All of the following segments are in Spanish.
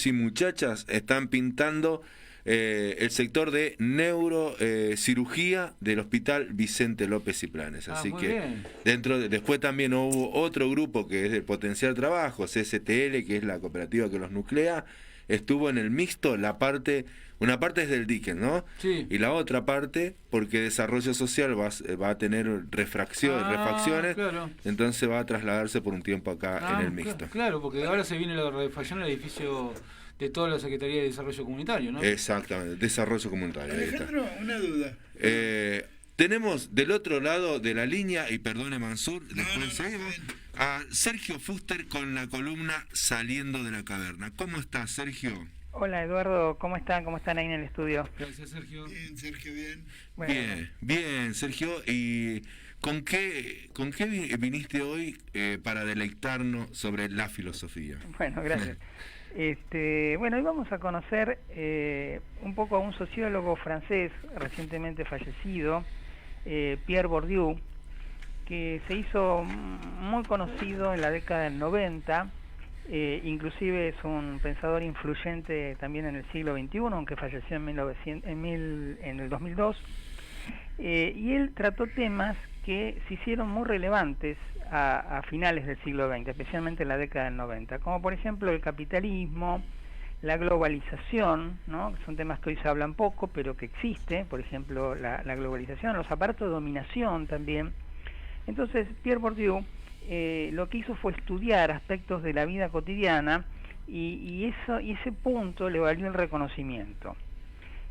y muchachas están pintando el sector de neurocirugía del Hospital Vicente López y Planes. Ah, Así muy que bien. después también hubo otro grupo que es de Potenciar Trabajo, CSTL, que es la cooperativa que los nuclea, estuvo en el mixto, una parte es del Dicken, ¿no? Sí. Y la otra parte, porque desarrollo social va a tener Ah, refacciones, claro. entonces va a trasladarse por un tiempo acá en el mixto. Claro, porque ahora se viene la refacción del edificio de toda la Secretaría de Desarrollo Comunitario, ¿no? Exactamente, desarrollo comunitario, ahí está. Alejandro, una duda. Tenemos del otro lado de la línea, y perdone Mansur, después no, seguimos, está bien. a Sergio Fuster con la columna Saliendo de la Caverna. ¿Cómo estás, Sergio? Hola Eduardo, ¿cómo están? ¿Cómo están ahí en el estudio? Gracias, Sergio. Bien, Sergio, bien. Bueno, Bien, bien, Sergio. ¿Y con qué viniste hoy para deleitarnos sobre la filosofía? bueno, gracias. Bueno, hoy vamos a conocer un poco a un sociólogo francés recientemente fallecido, Pierre Bourdieu, que se hizo muy conocido en la década del 90. Inclusive es un pensador influyente también en el siglo XXI, aunque falleció en el 2002. Y él trató temas que se hicieron muy relevantes a finales del siglo XX, especialmente en la década del 90, como por ejemplo el capitalismo, la globalización, ¿no? Que son temas que hoy se hablan poco, pero que existe, por ejemplo la globalización, los aparatos de dominación también. Entonces Pierre Bourdieu lo que hizo fue estudiar aspectos de la vida cotidiana y ese punto le valió el reconocimiento.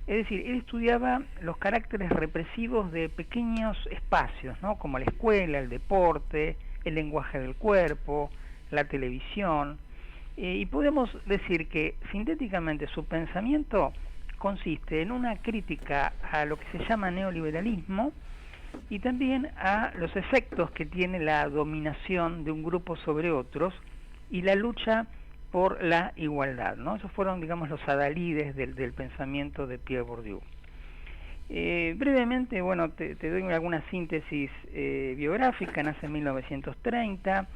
Es decir, él estudiaba los caracteres represivos de pequeños espacios, ¿no? Como la escuela, el deporte, el lenguaje del cuerpo, la televisión, y podemos decir que sintéticamente su pensamiento consiste en una crítica a lo que se llama neoliberalismo y también a los efectos que tiene la dominación de un grupo sobre otros y la lucha por la igualdad, ¿no? Esos fueron, digamos, los adalides del pensamiento de Pierre Bourdieu. Brevemente, bueno, te doy alguna síntesis biográfica. Nace en 1930,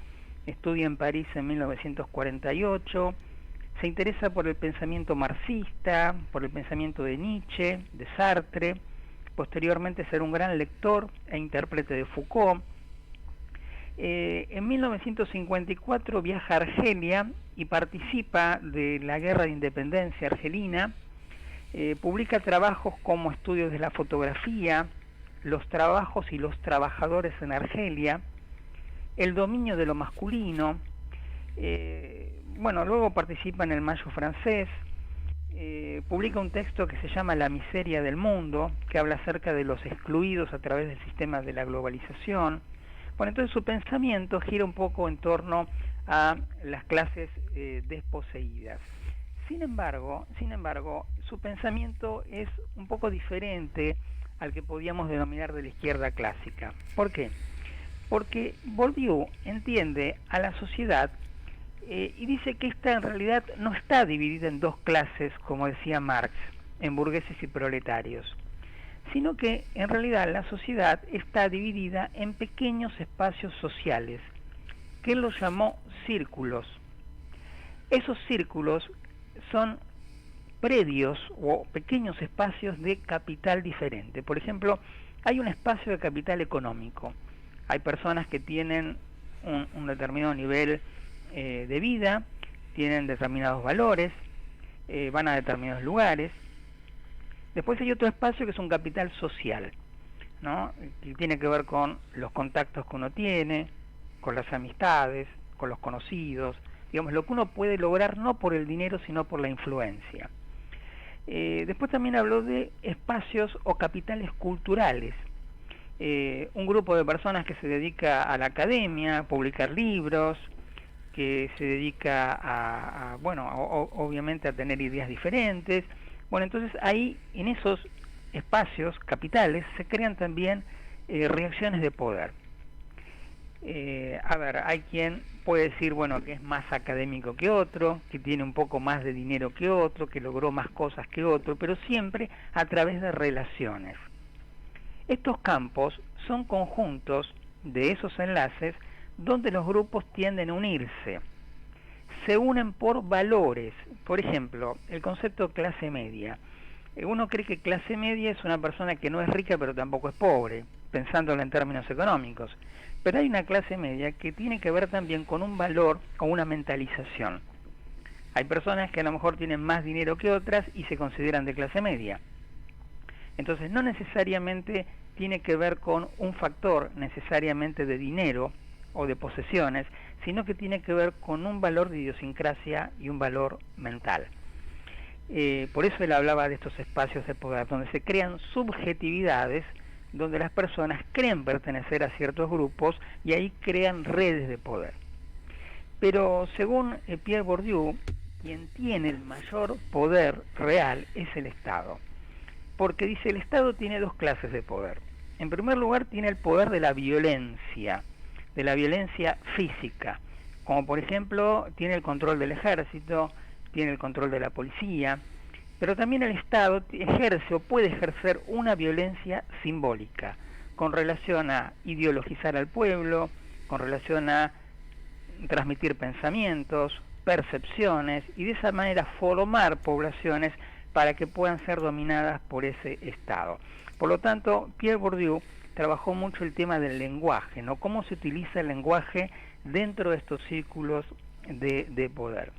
estudia en París en 1948, se interesa por el pensamiento marxista, por el pensamiento de Nietzsche, de Sartre, posteriormente será un gran lector e intérprete de Foucault. En 1954 viaja a Argelia y participa de la Guerra de Independencia argelina. Publica trabajos como Estudios de la fotografía, Los trabajos y los trabajadores en Argelia, El dominio de lo masculino. Luego participa en el Mayo francés. Publica un texto que se llama La miseria del mundo, que habla acerca de los excluidos a través del sistema de la globalización. Bueno, entonces su pensamiento gira un poco en torno a las clases desposeídas. Sin embargo, su pensamiento es un poco diferente al que podíamos denominar de la izquierda clásica. ¿Por qué? Porque Bourdieu entiende a la sociedad y dice que esta en realidad no está dividida en dos clases, como decía Marx, en burgueses y proletarios, sino que en realidad la sociedad está dividida en pequeños espacios sociales, que él los llamó círculos. Esos círculos son predios o pequeños espacios de capital diferente. Por ejemplo, hay un espacio de capital económico. Hay personas que tienen un determinado nivel de vida, tienen determinados valores, van a determinados lugares. Después hay otro espacio que es un capital social, ¿no? Que tiene que ver con los contactos que uno tiene, con las amistades, con los conocidos, digamos, lo que uno puede lograr no por el dinero, sino por la influencia. Después también habló de espacios o capitales culturales. Un grupo de personas que se dedica a la academia, a publicar libros, que se dedica obviamente a tener ideas diferentes. Bueno, entonces ahí, en esos espacios capitales, se crean también reacciones de poder. Hay quien puede decir, bueno, que es más académico que otro, que tiene un poco más de dinero que otro, que logró más cosas que otro, pero siempre a través de relaciones. Estos campos son conjuntos de esos enlaces donde los grupos tienden a unirse. se unen por valores. Por ejemplo, el concepto clase media. Uno cree que clase media es una persona que no es rica pero tampoco es pobre, pensándolo en términos económicos. Pero hay una clase media que tiene que ver también con un valor o una mentalización. Hay personas que a lo mejor tienen más dinero que otras y se consideran de clase media. Entonces no necesariamente tiene que ver con un factor necesariamente de dinero o de posesiones, sino que tiene que ver con un valor de idiosincrasia y un valor mental. Por eso él hablaba de estos espacios de poder, donde se crean subjetividades, donde las personas creen pertenecer a ciertos grupos y ahí crean redes de poder. Pero según Pierre Bourdieu, quien tiene el mayor poder real es el Estado. Porque dice, el Estado tiene dos clases de poder. En primer lugar, tiene el poder de la violencia física, como por ejemplo, tiene el control del ejército, tiene el control de la policía, pero también el Estado ejerce o puede ejercer una violencia simbólica, con relación a ideologizar al pueblo, con relación a transmitir pensamientos, percepciones, y de esa manera formar poblaciones para que puedan ser dominadas por ese Estado. Por lo tanto, Pierre Bourdieu trabajó mucho el tema del lenguaje, ¿no? Cómo se utiliza el lenguaje dentro de estos círculos de poder.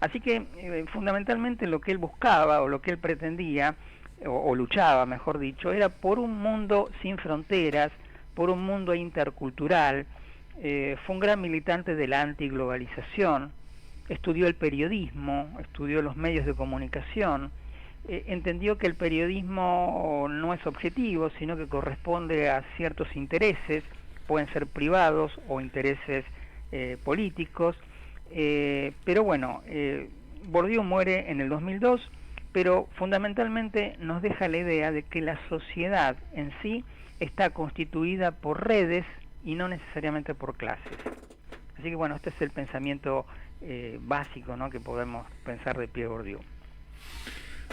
Así que fundamentalmente lo que él buscaba o lo que él pretendía, o luchaba, mejor dicho, era por un mundo sin fronteras, por un mundo intercultural. Fue un gran militante de la antiglobalización, estudió el periodismo, estudió los medios de comunicación, entendió que el periodismo no es objetivo, sino que corresponde a ciertos intereses, pueden ser privados o intereses políticos, pero bueno, Bourdieu muere en el 2002, pero fundamentalmente nos deja la idea de que la sociedad en sí está constituida por redes y no necesariamente por clases. Así que bueno, este es el pensamiento básico, ¿no?, que podemos pensar de Pierre Bourdieu.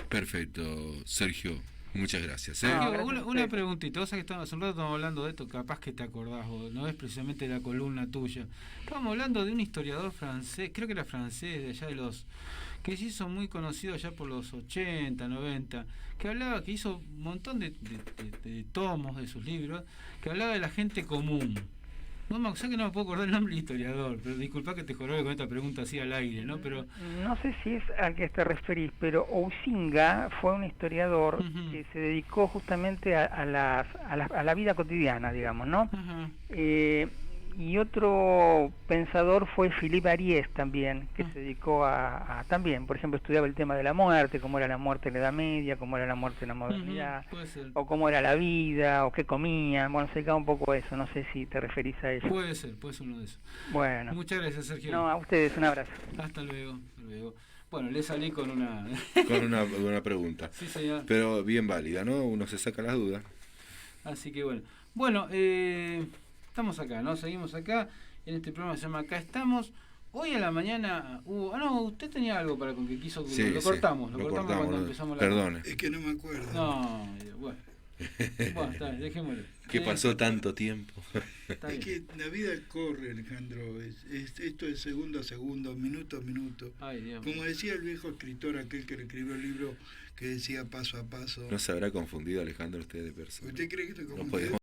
Perfecto, Sergio, muchas gracias. Sergio, una preguntita, vos sabés que hace un rato estamos hablando de esto, capaz que te acordás, o no es precisamente la columna tuya. Estábamos hablando de un historiador francés, creo que era francés, de allá de los, que se hizo muy conocido allá por los 80, 90, que hablaba, que hizo un montón de tomos de sus libros, que hablaba de la gente común. No, sé que no me puedo acordar el nombre del historiador, pero disculpa que te jorobe con esta pregunta así al aire, ¿no? Pero no sé si es al que te referís, pero Huizinga fue un historiador que se dedicó justamente a la vida cotidiana, digamos, ¿no? Y otro pensador fue Philippe Ariès también, que se dedicó a también, por ejemplo, estudiaba el tema de la muerte, cómo era la muerte en la Edad Media, cómo era la muerte en la modernidad, o cómo era la vida, o qué comían. Bueno, se dedicaba un poco a eso, no sé si te referís a eso. Puede ser uno de esos. Bueno. Muchas gracias, Sergio. No, a ustedes, un abrazo. Hasta luego. Bueno, le salí con una... con una pregunta. Sí, señor. Pero bien válida, ¿no? Uno se saca las dudas. Así que bueno. Bueno, estamos acá, ¿no? Seguimos acá, en este programa se llama Acá Estamos. Hoy a la mañana hubo... no, usted tenía algo para con que quiso... Sí, lo cortamos cuando empezamos la... Perdone. Es que no me acuerdo. No, bueno. Bueno, está bien, dejémoslo. ¿Qué pasó tanto tiempo? Es que la vida corre, Alejandro. Esto es segundo a segundo, minuto a minuto. Ay, Dios. Como decía el viejo escritor, aquel que le escribió el libro que decía paso a paso. ¿No se habrá confundido, Alejandro, usted de persona? ¿Usted cree que estoy No confundido? podemos